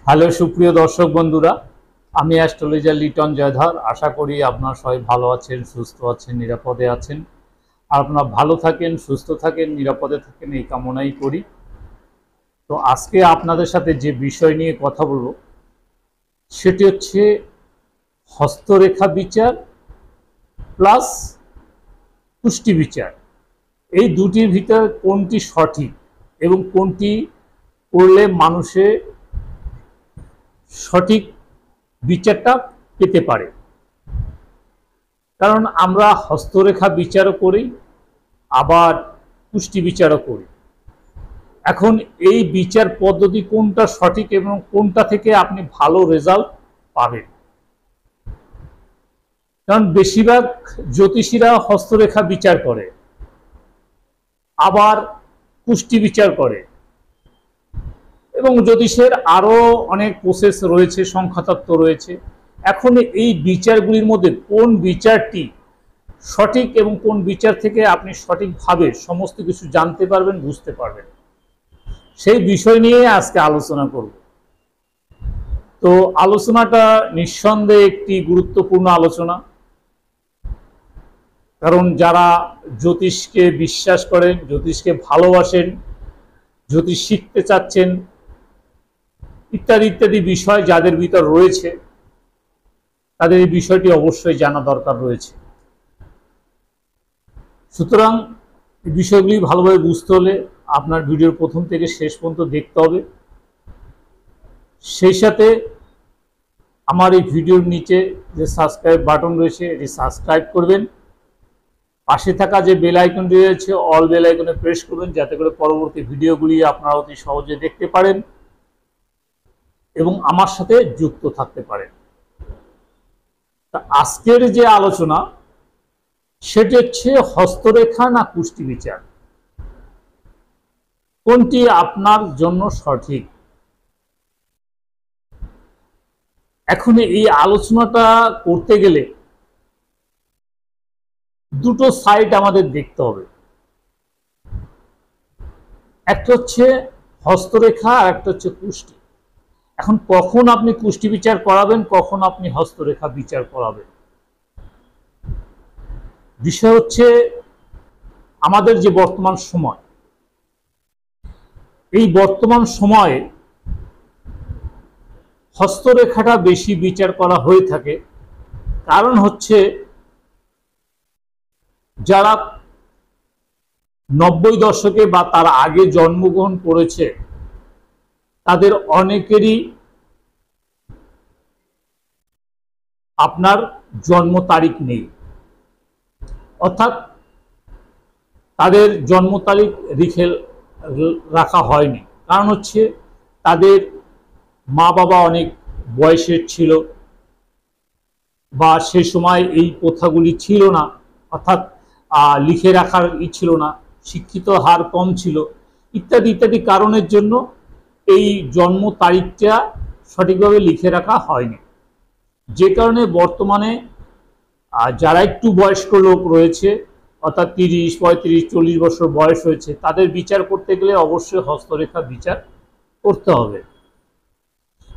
Hello সুপ্রিয় দর্শক বন্ধুরা, আমি অ্যাস্ট্রোলজার লিটন জয়ধর। আশা করি আপনারা সবাই ভালো আছেন, সুস্থ আছেন, নিরাপদে আছেন। আর আপনারা ভালো থাকেন, সুস্থ থাকেন, নিরাপদে থাকেন এই কামনাই করি। তো আজকে আপনাদের সাথে যে বিষয় নিয়ে কথা বলবো সেটি হচ্ছে হস্তরেখা বিচার প্লাস পুষ্টি বিচার। এই দুটির ভিতর কোনটি সঠিক এবং কোনটি করলে মানুষের সঠিক বিচারটা পেতে পারে। কারণ আমরা হস্তরেখা বিচারও করি, আবার পুষ্টি বিচারও করি। এখন এই বিচার পদ্ধতি কোনটা সঠিক এবং কোনটা থেকে আপনি ভালো রেজাল্ট পাবেন? কারণ বেশিরভাগ জ্যোতিষীরা হস্তরেখা বিচার করে, আবার পুষ্টি বিচার করে, এবং জ্যোতিষের আরো অনেক প্রসেস রয়েছে, সংখ্যাতত্ত্ব রয়েছে। এখন এই বিচারগুলির মধ্যে কোন বিচারটি সঠিক এবং কোন বিচার থেকে আপনি সঠিকভাবে সমস্ত কিছু জানতে পারবেন, বুঝতে পারবেন, সেই বিষয় নিয়ে আজকে আলোচনা করব। তো আলোচনাটা নিঃসন্দেহে একটি গুরুত্বপূর্ণ আলোচনা। কারণ যারা জ্যোতিষকে বিশ্বাস করেন, জ্যোতিষকে ভালোবাসেন, জ্যোতিষ শিখতে চাচ্ছেন, ইত্যাদি ইত্যাদি বিষয় যাদের ভিতর রয়েছে, তাদের এই বিষয়টি অবশ্যই জানা দরকার রয়েছে। সুতরাং এই বিষয়গুলি ভালোভাবে বুঝতে হলে আপনার ভিডিওর প্রথম থেকে শেষ পর্যন্ত দেখতে হবে। সেই সাথে আমার এই ভিডিওর নিচে যে সাবস্ক্রাইব বাটন রয়েছে এটি সাবস্ক্রাইব করবেন। পাশে থাকা যে বেল আইকনটি রয়েছে অল বেল আইকনে প্রেস করবেন, যাতে করে পরবর্তী ভিডিওগুলি আপনারা অতি সহজে দেখতে পারেন এবং আমার সাথে যুক্ত থাকতে পারেন। তা আজকের যে আলোচনা সেটি হচ্ছে হস্তরেখা না পুষ্টি বিচার, কোনটি আপনার জন্য সঠিক। এখন এই আলোচনাটা করতে গেলে দুটো সাইড আমাদের দেখতে হবে। একটা হচ্ছে হস্তরেখা আর একটা হচ্ছে পুষ্টি। এখন কখন আপনি পুষ্টি বিচার করাবেন, কখন আপনি হস্তরেখা বিচার করাবেন, বিষয় হচ্ছে আমাদের যে বর্তমান সময়, এই বর্তমান সময়ে হস্তরেখাটা বেশি বিচার করা হয়ে থাকে। কারণ হচ্ছে যারা 90 দশকে বা তার আগে জন্মগ্রহণ করেছে তাদের অনেকেরই আপনার জন্ম তারিখ নেই, অর্থাৎ তাদের জন্ম তারিখ লিখে রাখা হয়নি। কারণ হচ্ছে তাদের মা বাবা অনেক বয়সের ছিল, বা সে সময় এই প্রথাগুলি ছিল না, অর্থাৎ লিখে রাখার ছিল না, শিক্ষিত হার কম ছিল, ইত্যাদি ইত্যাদি কারণের জন্য এই জন্ম তারিখটা সঠিকভাবে লিখে রাখা হয়নি। যে কারণে বর্তমানে যারা একটু বয়স্ক লোক রয়েছে, অর্থাৎ 30, 35, 40 বছর বয়স হয়েছে, তাদের বিচার করতে গেলে অবশ্যই হস্তরেখা বিচার করতে হবে।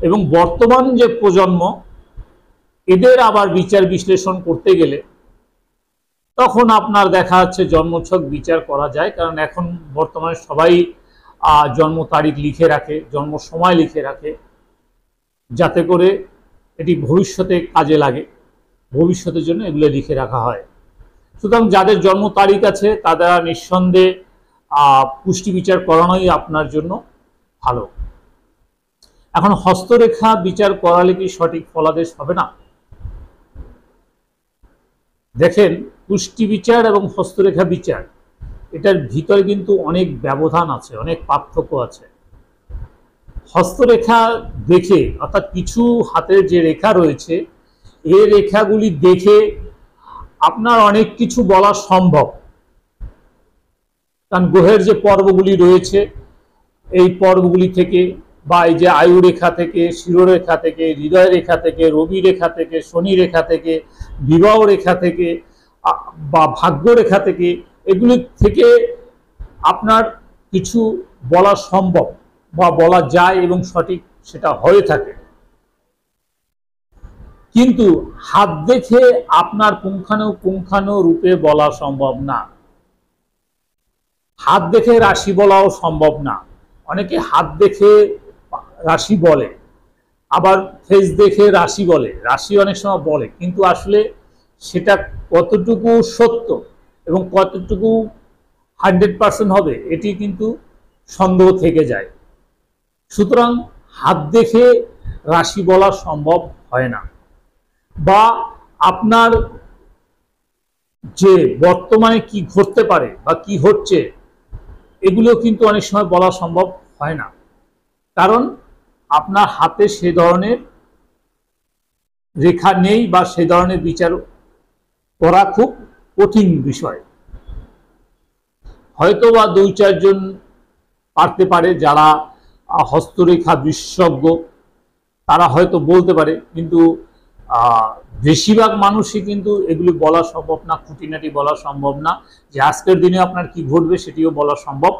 এবং বর্তমান যে প্রজন্ম, এদের আবার বিচার বিশ্লেষণ করতে গেলে তখন আপনার দেখা যাচ্ছে জন্মছক বিচার করা যায়। কারণ এখন বর্তমানে সবাই জন্ম তারিখ লিখে রাখে, জন্ম সময় লিখে রাখে, যাতে করে এটি ভবিষ্যতে কাজে লাগে, ভবিষ্যতের জন্য এগুলো লিখে রাখা হয়। সুতরাং যাদের জন্ম তারিখ আছে তারা নিঃসন্দেহে পুষ্টি বিচার করানোই আপনার জন্য ভালো। এখন হস্তরেখা বিচার করালে কি সঠিক ফলাদেশ হবে না? দেখেন, পুষ্টি বিচার এবং হস্তরেখা বিচার এটার ভিতরে কিন্তু অনেক ব্যবধান আছে, অনেক পার্থক্য আছে। হস্তরেখা দেখে, অর্থাৎ কিছু হাতের যে রেখা রয়েছে এই রেখাগুলি দেখে আপনার অনেক কিছু বলা সম্ভব। কারণ গ্রহের যে পর্বগুলি রয়েছে এই পর্বগুলি থেকে, বা এই যে আয়ু রেখা থেকে, শিরোরেখা থেকে, হৃদয় রেখা থেকে, রবি রেখা থেকে, শনি রেখা থেকে, বিবাহ রেখা থেকে, বা ভাগ্য রেখা থেকে, এগুলি থেকে আপনার কিছু বলা সম্ভব বা বলা যায় এবং সঠিক সেটা হয়ে থাকে। কিন্তু হাত দেখে আপনার পুঙ্খানু রূপে বলা সম্ভব না। হাত দেখে রাশি বলাও সম্ভব না। অনেকে হাত দেখে রাশি বলে, আবার ফেস দেখে রাশি বলে, রাশি অনেক সময় বলে, কিন্তু আসলে সেটা কতটুকু সত্য এবং কতটুকু 100% হবে এটি কিন্তু সন্দেহ থেকে যায়। সুতরাং হাত দেখে রাশি বলা সম্ভব হয় না। বা আপনার যে বর্তমানে কি ঘটতে পারে বা কি হচ্ছে এগুলো কিন্তু অনেক সময় বলা সম্ভব হয় না, কারণ আপনার হাতে সে ধরনের রেখা নেই বা সে ধরনের বিচার করা খুব কঠিন বিষয়। হয়তো বা 2-4 জন পারতে পারে, যারা হস্তরেখা বিশেষজ্ঞ তারা হয়তো বলতে পারে, কিন্তু বেশিরভাগ মানুষই কিন্তু এগুলি বলা সম্ভব না, খুঁটিনাটি বলা সম্ভব না, যে আজকের দিনে আপনার কি ঘটবে সেটিও বলা সম্ভব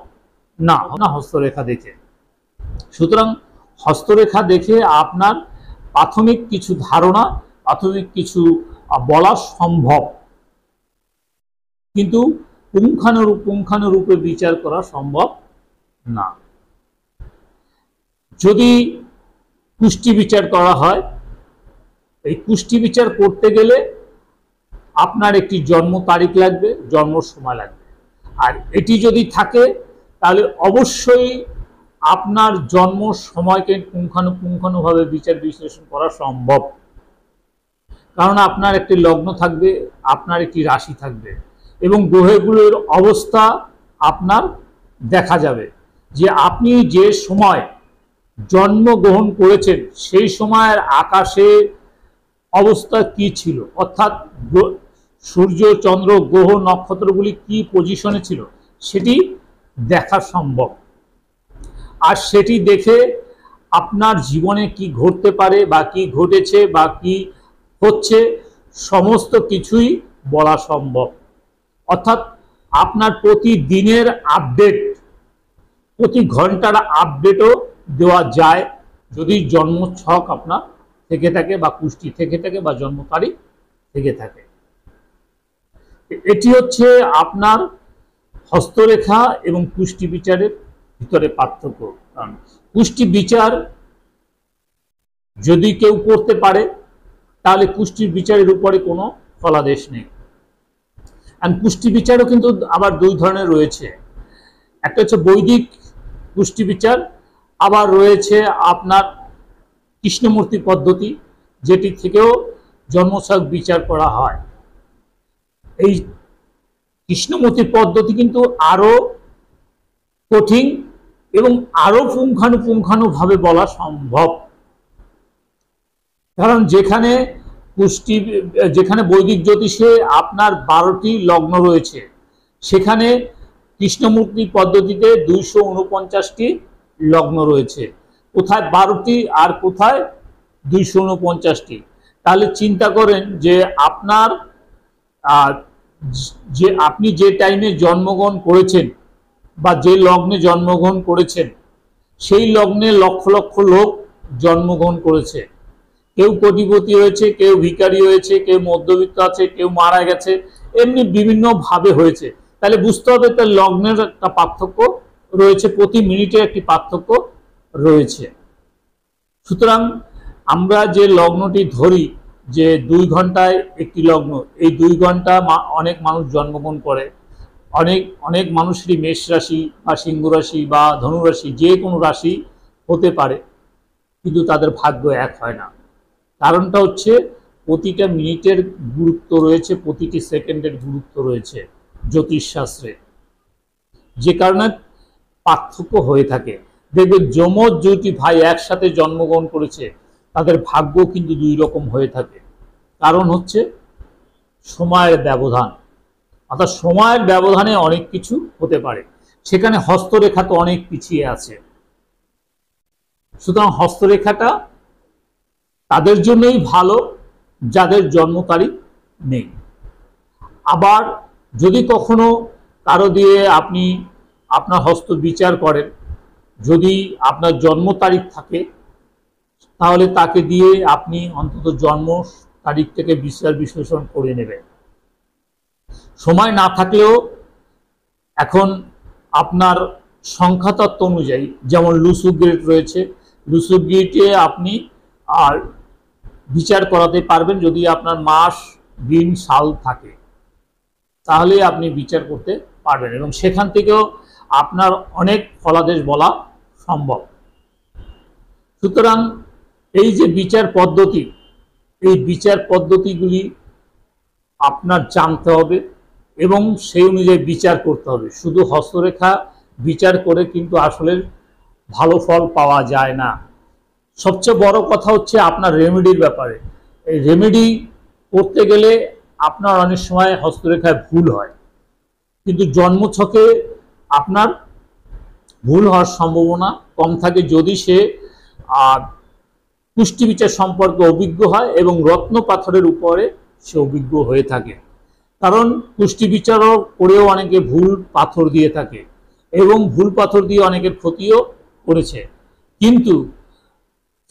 না হস্তরেখা দেখে। সুতরাং হস্তরেখা দেখে আপনার প্রাথমিক কিছু ধারণা, প্রাথমিক কিছু বলা সম্ভব, কিন্তু পুঙ্খানুরূপে বিচার করা সম্ভব না। যদি কুষ্টি বিচার করা হয়, এই কুষ্টি বিচার করতে গেলে আপনার একটি জন্ম তারিখ লাগবে, জন্ম সময় লাগবে। আর এটি যদি থাকে তাহলে অবশ্যই আপনার জন্ম সময়কে পুঙ্খানুপুঙ্খানুভাবে বিচার বিশ্লেষণ করা সম্ভব। কারণ আপনার একটি লগ্ন থাকবে, আপনার একটি রাশি থাকবে এবং গ্রহগুলোর অবস্থা আপনার দেখা যাবে, যে আপনি যে সময় জন্মগ্রহণ করেছেন সেই সময়ের আকাশে অবস্থা কি ছিল, অর্থাৎ সূর্য, চন্দ্র, গ্রহ, নক্ষত্রগুলি কি পজিশনে ছিল সেটি দেখা সম্ভব। আর সেটি দেখে আপনার জীবনে কি ঘটতে পারে বা কি ঘটেছে বা কি হচ্ছে সমস্ত কিছুই বলা সম্ভব। অর্থাৎ আপনার প্রতিদিনের আপডেট, প্রতি ঘন্টার আপডেটও দেওয়া যায়, যদি জন্ম ছক আপনার থেকে থাকে বা কুষ্টি থেকে থাকে বা জন্ম তারিখ থেকে থাকে। এটি হচ্ছে আপনার হস্তরেখা এবং কুষ্টি বিচারের ভিতরে পার্থক্য। কারণ কুষ্টি বিচার যদি কেউ করতে পারে তাহলে কুষ্টি বিচারের উপরে কোনো ফলাদেশ নেই। আর কুষ্টি বিচারও কিন্তু আবার 2 ধরনের রয়েছে, একটা হচ্ছে বৈদিক কুষ্টি বিচার, আবার রয়েছে আপনার কৃষ্ণমূর্তি পদ্ধতি, যেটি থেকেও জন্মছক বিচার করা হয়। এই কৃষ্ণমূর্তি পদ্ধতি কিন্তু আরো কঠিন এবং আরো পুঙ্খানুপুঙ্খানুভাবে বলা সম্ভব। কারণ যেখানে বৈদিক জ্যোতিষে আপনার 12টি লগ্ন রয়েছে, সেখানে কৃষ্ণমূর্তি পদ্ধতিতে 249টি লগ্ন রয়েছে। কোথায় 12টি আর কোথায় 249টি। তাহলে চিন্তা করেন যে আপনি যে টাইমে জন্মগ্রহণ করেছেন বা যে লগ্নে জন্মগ্রহণ করেছেন, সেই লগ্নে লক্ষ লক্ষ লোক জন্মগ্রহণ করেছে। কেউ কোটিপতি হয়েছে, কেউ ভিখারি হয়েছে, কেউ মধ্যবিত্ত আছে, কেউ মারা গেছে, এমনি বিভিন্ন ভাবে হয়েছে। তাহলে বুঝতে হবে তার লগ্নের একটা পার্থক্য রয়েছে, প্রতি মিনিটে একটি পার্থক্য রয়েছে। সুতরাং আমরা যে লগ্নটি ধরি যে 2 ঘন্টায় একটি লগ্ন, এই 2 ঘন্টা অনেক মানুষ জন্মগ্রহণ করে। অনেক মানুষেরই মেষ রাশি বা সিংহ রাশি বা ধনু রাশি, যে কোনো রাশি হতে পারে, কিন্তু তাদের ভাগ্য এক হয় না। কারণটা হচ্ছে প্রতিটা মিনিটের গুরুত্ব রয়েছে, প্রতিটি সেকেন্ডের গুরুত্ব রয়েছে জ্যোতিষশাস্ত্রে, যে কারণে পার্থক্য হয়ে থাকে। দেখবে যমজ 2টি ভাই একসাথে জন্মগ্রহণ করেছে, তাদের ভাগ্য কিন্তু 2 রকম হয়ে থাকে। কারণ হচ্ছে সময়ের ব্যবধান, অর্থাৎ সময়ের ব্যবধানে অনেক কিছু হতে পারে। সেখানে হস্তরেখা তো অনেক পিছিয়ে আছে। সুতরাং হস্তরেখাটা তাদের জন্যই ভালো যাদের জন্ম তারিখ নেই। আবার যদি কখনো কারো দিয়ে আপনি আপনার হস্ত বিচার করেন, যদি আপনার জন্ম তারিখ থাকে তাহলে তাকে দিয়ে আপনি অন্তত জন্ম তারিখ থেকে বিচার বিশ্লেষণ করে নেবেন। সময় না থাকলেও এখন আপনার সংখ্যাতত্ত্ব অনুযায়ী, যেমন লুসু গ্রেড রয়েছে, লুসু গ্রেডে আপনি আর বিচার করাতে পারবেন। যদি আপনার মাস, দিন, সাল থাকে তাহলে আপনি বিচার করতে পারবেন এবং সেখান থেকেও আপনার অনেক ফলাদেশ বলা সম্ভব। সুতরাং এই যে বিচার পদ্ধতি, এই বিচার পদ্ধতিগুলি আপনার জানতে হবে এবং সেই অনুযায়ী বিচার করতে হবে। শুধু হস্তরেখা বিচার করে কিন্তু আসলে ভালো ফল পাওয়া যায় না। সবচেয়ে বড় কথা হচ্ছে আপনার রেমেডির ব্যাপারে। এই রেমেডি করতে গেলে আপনার অনেক সময় হস্তরেখায় ভুল হয়, কিন্তু জন্মছকে আপনার ভুল হওয়ার সম্ভাবনা কম থাকে যদি সে পুষ্টি বিচার সম্পর্কে অভিজ্ঞ হয় এবং রত্ন পাথরের উপরে সে অভিজ্ঞ হয়ে থাকে। কারণ পুষ্টি বিচারও করেও অনেকে ভুল পাথর দিয়ে থাকে এবং ভুল পাথর দিয়ে অনেকের ক্ষতিও করেছে। কিন্তু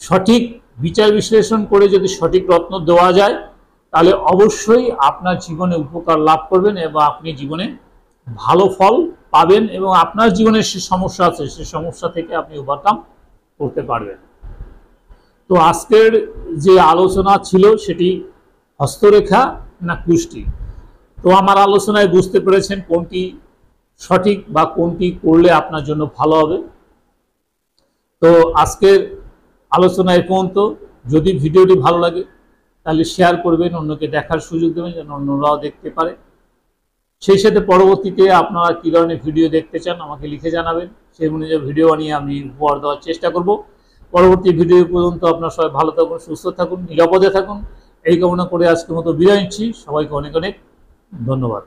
সঠিক বিচার বিশ্লেষণ করে যদি সঠিক রত্ন দেওয়া যায় তাহলে অবশ্যই আপনার জীবনে উপকার লাভ করবেন এবং আপনি জীবনে ভালো ফল পাবেন এবং আপনার জীবনের যে সমস্যা আছে সেই সমস্যা থেকে আপনি ওভারকাম করতে পারবেন। তো আজকের যে আলোচনা ছিল সেটি হস্তরেখা না কুষ্টি। তো আমার আলোচনায় বুঝতে পেরেছেন কোনটি সঠিক বা কোনটি করলে আপনার জন্য ভালো হবে। তো আজকের আলোচনা এই পর্যন্ত। যদি ভিডিওটি ভালো লাগে তাহলে শেয়ার করবেন, অন্যকে দেখার সুযোগ দেবেন যেন অন্যরাও দেখতে পারে। সেই সাথে পরবর্তীতে আপনারা কী ধরনের ভিডিও দেখতে চান আমাকে লিখে জানাবেন, সেই অনুযায়ী ভিডিও বানিয়ে আমি উপহার দেওয়ার চেষ্টা করব। পরবর্তী ভিডিও পর্যন্ত আপনারা সবাই ভালো থাকুন, সুস্থ থাকুন, নিরাপদে থাকুন এই কামনা করে আজকের মতো বিদায় নিচ্ছি। সবাইকে অনেক অনেক ধন্যবাদ।